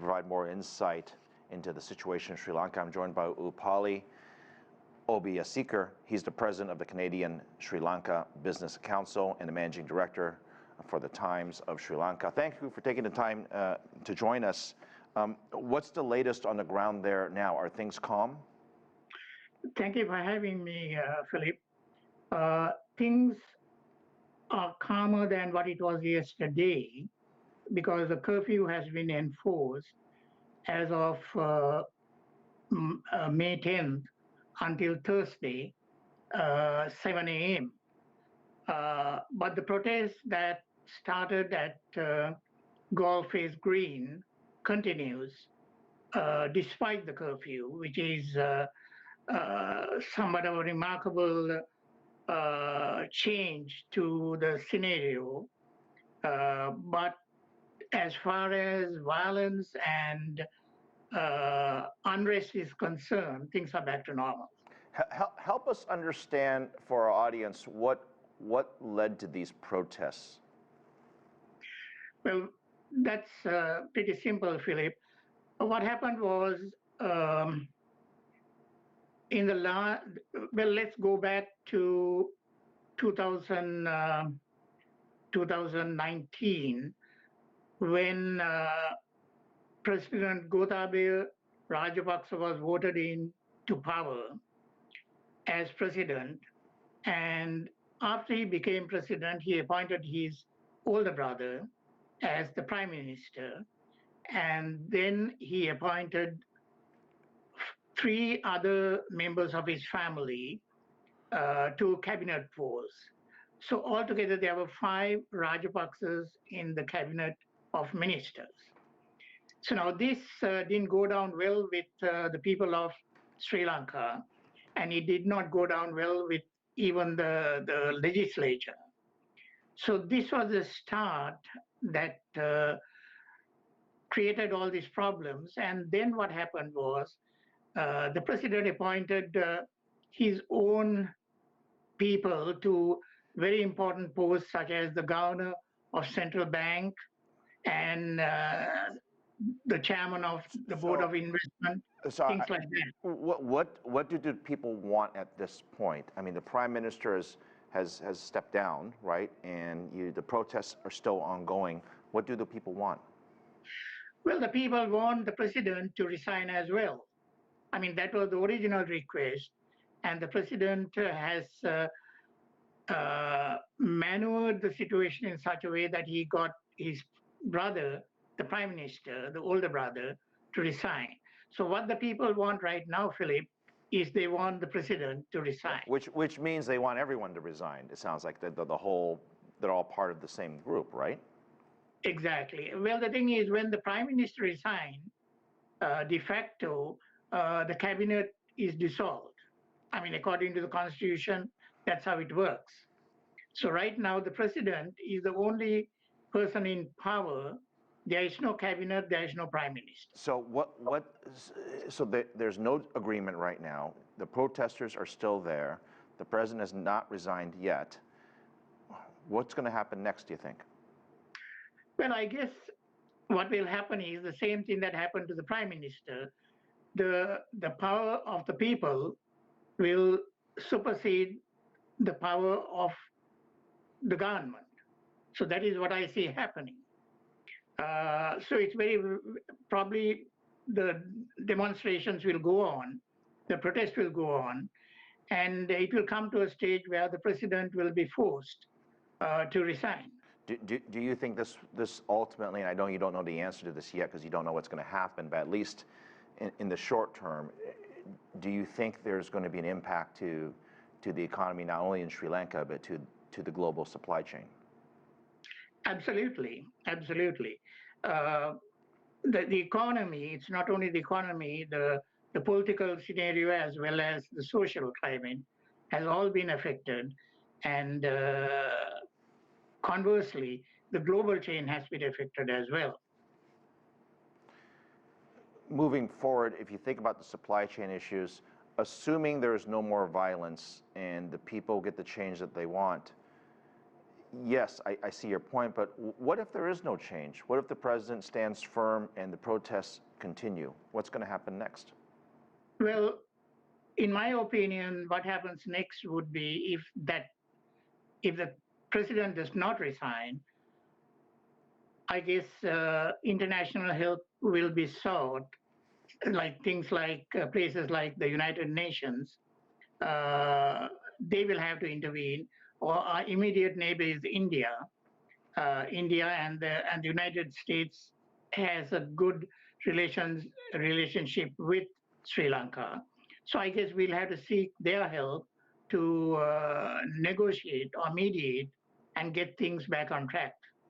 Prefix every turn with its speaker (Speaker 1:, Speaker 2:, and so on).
Speaker 1: provide more insight into the situation in Sri Lanka. I'm joined by Upali Obeyesekere. He's the president of the Canada-Sri Lanka Business Council and the managing director for the Times of Sri Lanka. Thank you for taking the time to join us. What's the latest on the ground there now? Are things calm?
Speaker 2: Thank you for having me, Philip. Things are calmer than what it was yesterday because the curfew has been enforced as of May 10th until Thursday, 7 a.m. But the protest that started at Golf Face Green continues despite the curfew, which is somewhat of a remarkable change to the scenario. But as far as violence and unrest is concerned, things are back to normal.
Speaker 1: Help us understand for our audience what led to these protests.
Speaker 2: Well, that's pretty simple, Philip. What happened was let's go back to 2019 when President Gotabaya Rajapaksa was voted in to power as president, and after he became president, he appointed his older brother as the prime minister, and then he appointed 3 other members of his family to cabinet posts. So altogether there were 5 Rajapaksas in the cabinet of ministers. So now this didn't go down well with the people of Sri Lanka, and it did not go down well with even the legislature. So this was the start that created all these problems. And then what happened was the president appointed his own people to very important posts such as the governor of central bank and the chairman of the board of investment, things like that.
Speaker 1: What do the people want at this point? I mean, the prime minister has stepped down, right? And the protests are still ongoing. What do the people want?
Speaker 2: Well, the people want the president to resign as well. I mean, that was the original request, and the president has maneuvered the situation in such a way that he got his brother, the prime minister, the older brother, to resign. So what the people want right now, Philip, is they want the president to resign.
Speaker 1: Which means they want everyone to resign. It sounds like they're all part of the same group, right?
Speaker 2: Exactly. Well, the thing is, when the prime minister resigned, de facto, the cabinet is dissolved. I mean, according to the constitution, that's how it works. So right now, the president is the only person in power. There is no cabinet, there is no prime minister.
Speaker 1: So there's no agreement right now. The protesters are still there. The president has not resigned yet. What's going to happen next, do you think?
Speaker 2: Well, I guess what will happen is the same thing that happened to the prime minister. The power of the people will supersede the power of the government. So that is what I see happening. So it's probably the demonstrations will go on, the protests will go on, and it will come to a stage where the president will be forced to resign.
Speaker 1: Do you think this ultimately, and I know you don't know the answer to this yet because you don't know what's going to happen, but at least in the short term, do you think there's going to be an impact to the economy, not only in Sri Lanka, but to the global supply chain?
Speaker 2: Absolutely, absolutely. The economy, it's not only the economy, the political scenario as well as the social climate has all been affected. And conversely, the global chain has been affected as well.
Speaker 1: Moving forward, if you think about the supply chain issues, assuming there's no more violence and the people get the change that they want, Yes, I see your point, but what if there is no change? What if the president stands firm and the protests continue? What's going to happen next?
Speaker 2: Well, in my opinion, what happens next would be if the president does not resign, I guess international help will be sought, like things like places like the United Nations. They will have to intervene, or our immediate neighbor is India. India and the United States has a good relationship with Sri Lanka. So I guess we'll have to seek their help to negotiate or mediate and get things back on track.